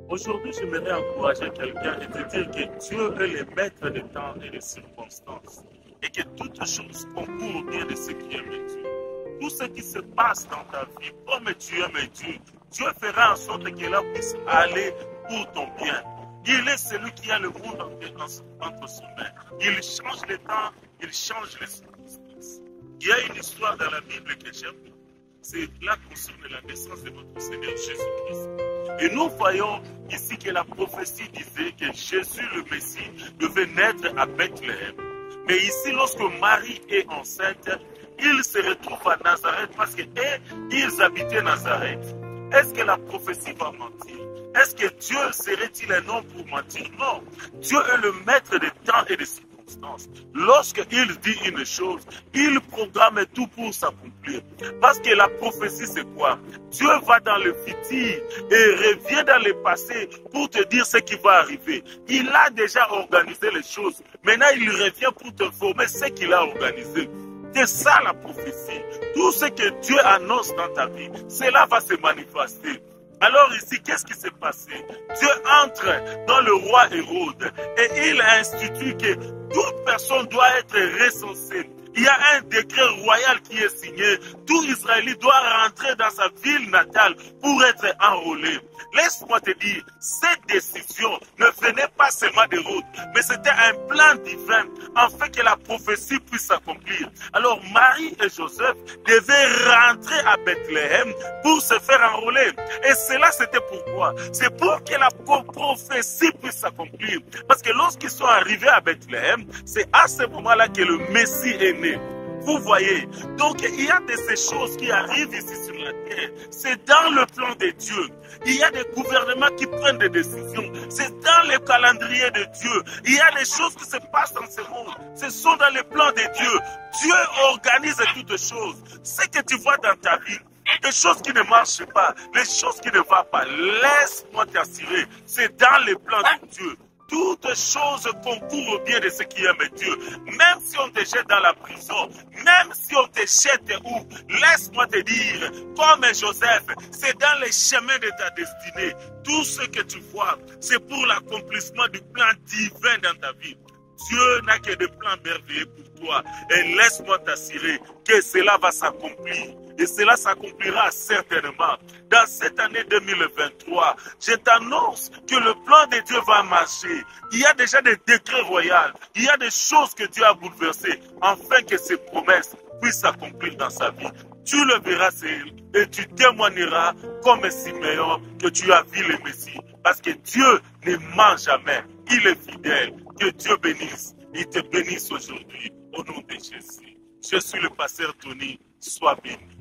Aujourd'hui, j'aimerais encourager quelqu'un et te dire que Dieu est le maître des temps et des circonstances. Et que toutes choses concourent au bien de ceux qui aiment Dieu. Tout ce qui se passe dans ta vie, comme tu aimes Dieu, Dieu fera en sorte que cela puisse aller pour ton bien. Il est celui qui a le monde entre ses mains. Il change les temps, il change les circonstances. Il y a une histoire dans la Bible que j'aime. C'est là concerne la naissance de notre Seigneur Jésus-Christ. Et nous voyons ici que la prophétie disait que Jésus le Messie devait naître à Bethléem. Mais ici, lorsque Marie est enceinte, il se retrouve à Nazareth parce qu'ils habitaient Nazareth. Est-ce que la prophétie va mentir? Est-ce que Dieu serait-il un homme pour mentir? Non. Dieu est le maître des temps et des circonstances. Lorsqu'il dit une chose, il programme tout pour s'accomplir. Parce que la prophétie, c'est quoi? Dieu va dans le futur et revient dans le passé pour te dire ce qui va arriver. Il a déjà organisé les choses. Maintenant, il revient pour te former ce qu'il a organisé. C'est ça la prophétie. Tout ce que Dieu annonce dans ta vie, cela va se manifester. Alors ici, qu'est-ce qui s'est passé? Dieu entre dans le roi Hérode et il institue que toute personne doit être recensée. Il y a un décret royal qui est signé. Tout Israélite doit rentrer dans sa ville natale pour être enrôlé. Laisse-moi te dire, cette décision ne venait pas seulement d'Hérode, mais c'était un plan divin afin que la prophétie puisse s'accomplir. Alors Marie et Joseph devaient rentrer à Bethléem pour se faire enrôler. Et cela, c'était pourquoi? C'est pour que la prophétie puisse s'accomplir. Parce que lorsqu'ils sont arrivés à Bethléem, c'est à ce moment-là que le Messie est né. Vous voyez, donc il y a de ces choses qui arrivent ici sur la terre. C'est dans le plan de Dieu. Il y a des gouvernements qui prennent des décisions. C'est dans le calendrier de Dieu. Il y a des choses qui se passent dans ce monde. Ce sont dans le plan de Dieu. Dieu organise toutes choses. Ce que tu vois dans ta vie, les choses qui ne marchent pas, les choses qui ne vont pas, laisse-moi t'assurer, c'est dans le plan de Dieu. Toutes choses concourent au bien de ceux qui aiment Dieu. Même si on te jette dans la prison, même si on te jette où, laisse-moi te dire, comme Joseph, c'est dans les chemins de ta destinée. Tout ce que tu vois, c'est pour l'accomplissement du plan divin dans ta vie. Dieu n'a que des plans merveilleux pour toi. Et laisse-moi t'assurer que cela va s'accomplir. Et cela s'accomplira certainement. Dans cette année 2023, je t'annonce que le plan de Dieu va marcher. Il y a déjà des décrets royaux. Il y a des choses que Dieu a bouleversées afin que ces promesses puissent s'accomplir dans sa vie. Tu le verras et tu témoigneras comme Siméon que tu as vu le Messie. Parce que Dieu ne ment jamais. Il est fidèle. Que Dieu bénisse. Il te bénisse aujourd'hui au nom de Jésus. Je suis le pasteur Tony. Sois béni.